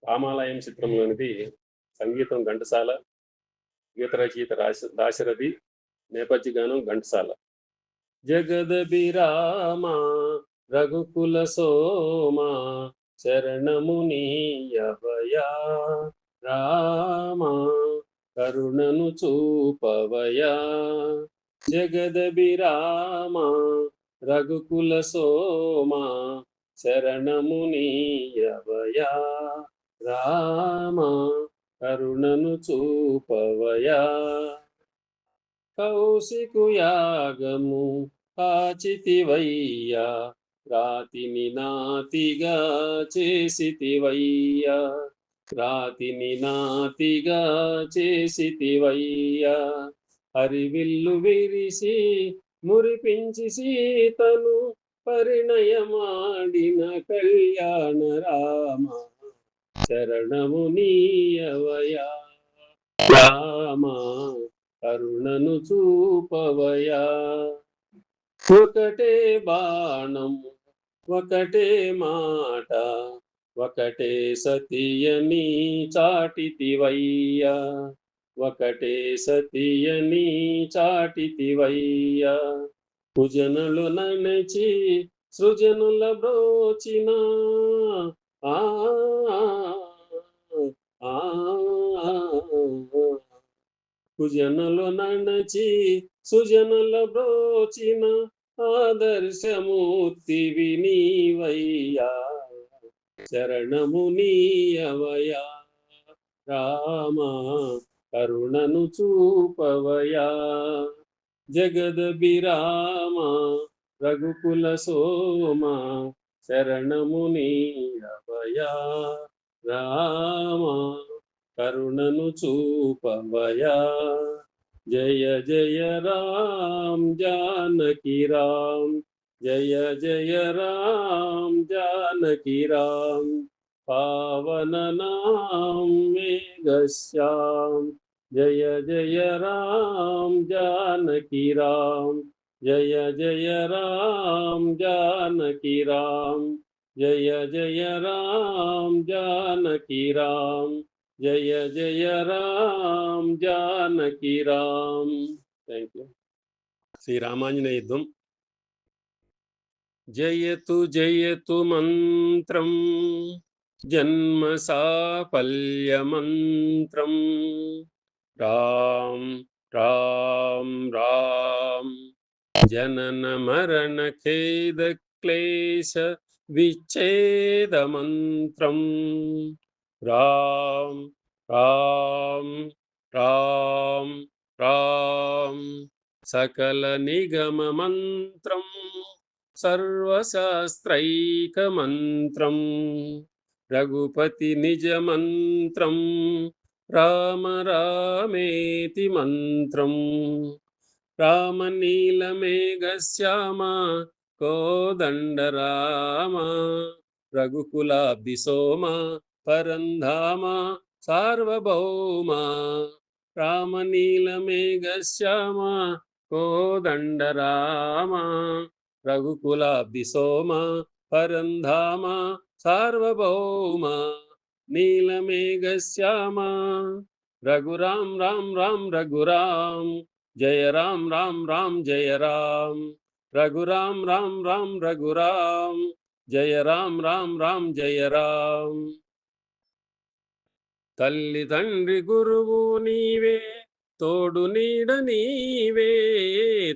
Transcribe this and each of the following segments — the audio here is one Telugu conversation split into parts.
రామాలయం చిత్రంలోనిది. సంగీతం ఘంటసాల, గీత రచయిత దాశరథి, నేపథ్య గానం ఘంటసాల. జగదభిరామ రఘుకుల సోమ శరణము నీయవయా రామ కరుణను చూపవయా. జగదభిరామ రఘుకుల సోమ శరణము నీయవయా రామ కరుణను చూపవయా. కౌశికుయాగము కాచితివయ్యా రాతిని నాతిగా చేసితివయ్యా. రాతిని నాతిగా చేసితివయ్యా. హరివిల్లు విరిసి మురిపించి సీతను పరిణయమాడిన కళ్యాణ రామ శరణము నీయవయా రామ కరుణను చూపవయా. ఒకటే బాణం ఒకటే మాట ఒకటే సతియని చాటితివయ్యా. ఒకటే సతియని చాటితివయ్యా. కుజనులు నణచి సృజనుల బ్రోచిన ఆ ఆ కుజనులు నణచి సుజనుల బ్రోచిన ఆదర్శమూర్తివి నీవయ్యా. శరణము నీయవయా రామ కరుణను చూపవయా. జగదభిరామ రఘుకుల సోమ శరణము నీయవయా రామ కరుణను చూపవయా. జయ జయ రామ్ జానకి రామ్ జయ జయ రామ్ జానకి రామ్ పావన నామ్ మేఘశ్యామ్. జయ జయ రామ్ జానకి రామ్ జయ జయ రామ్ జానకి రామ్ జయ జయ రామ్ జానకి రామ్ జయ జయ రామ్ జానకి రామ్. Thank you. శ్రీ రామాంజనేయ యుద్ధం. జయతు జయతు మంత్రం జన్మ సాఫల్య మంత్రం రామ్ రామ్ రామ్. జనన మరణ ఖేద క్లేశ విచ్ఛేద మంత్రం రామ్ రామ్ రామ్ రామ్. సకల నిగమ మంత్రం సర్వశాస్త్రైక మంత్రం రఘుపతి నిజ మంత్రం రామ రామేతి మంత్రం. రామ నీలమేఘ శ్యామ కోదండ రామ రఘుకులాబ్ధి సోమ పరంధామ సార్వభౌమ. రామ నీలమేఘ శ్యామ కోదండ రామ రఘుకులాబ్ధి సోమ పరంధామ సార్వభౌమ. నీలమేఘ శ్యామ రఘురామ్ రామ్ రామ్ రఘురామ్ జయ రామ్ రామ్ రామ్ జయ రామ్. రఘురామ్ రామ్ రామ్ రఘురామ్ జయ రామ్ రామ్ రామ్ జయ రామ్. తల్లి తండ్రి గురువు నీవే తోడు నీడ నీవే.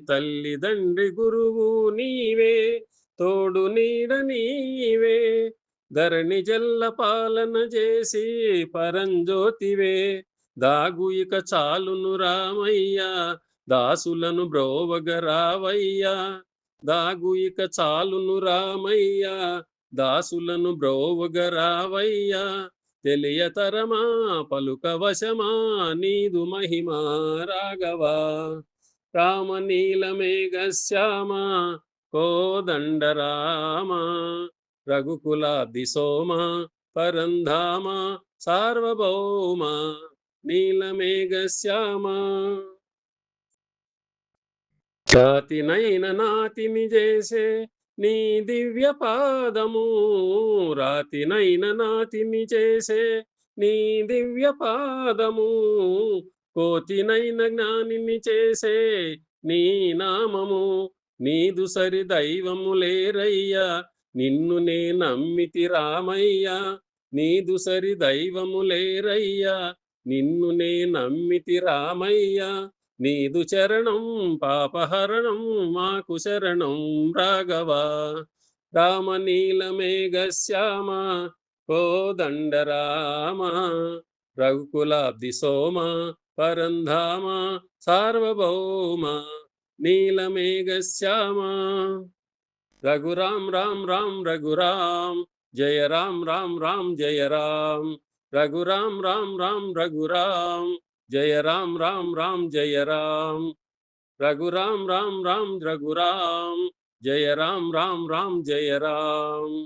తల్లి తండ్రి గురువు నీవే తోడు నీడ నీవే. ధరణి జల్ల పాలన చేసి పరంజ్యోతివే. దాగు ఇక చాలును రామయ్య దాసులను బ్రోవగ రావయ్యా. దాగు ఇక చాలును రామయ్య దాసులను బ్రోవగ రావయ్యా. తెలియతరమా పలుక వశమా నీదు మహిమా రాఘవా. రామ నీలమేఘ శ్యామ కోదండ రామ రఘుకులాబ్ధి సోమ పరంధామ సార్వభౌమ. నీలమేఘ శ్యామ నాతినైన నాతిని చేసే నీ దివ్య పాదము రాతినైన నాతిని చేసే నీ దివ్య పాదము కోతినైన జ్ఞానిని చేసే నీ నామము నీదు సరి దైవము లేరయ్యా నిన్ను నే నమ్మితి రామయ్యా నీదు సరి దైవము లేరయ్యా నిన్ను నే నమ్మితి రామయ్యా నీదు చరణం పాపహరణం మాకు శరణం రాఘవ రామనీలమేఘ శ్యామ కోదండ రామ రఘుకులాబ్ది సోమ పరంధామ సార్వభౌమ నీలమేఘ శ్యామ రఘురాం రామ్ రామ్ రఘురాం జయ రామ్ రామ్ రామ్ జయ రామ్ రఘురాం రామ్ రామ్ రఘురాం జయ రామ్ రామ్ రామ్ జయ రామ్ రఘురాం రామ్ రామ్ రఘురాం జయ రామ్ రామ్ రామ్ జయ రామ్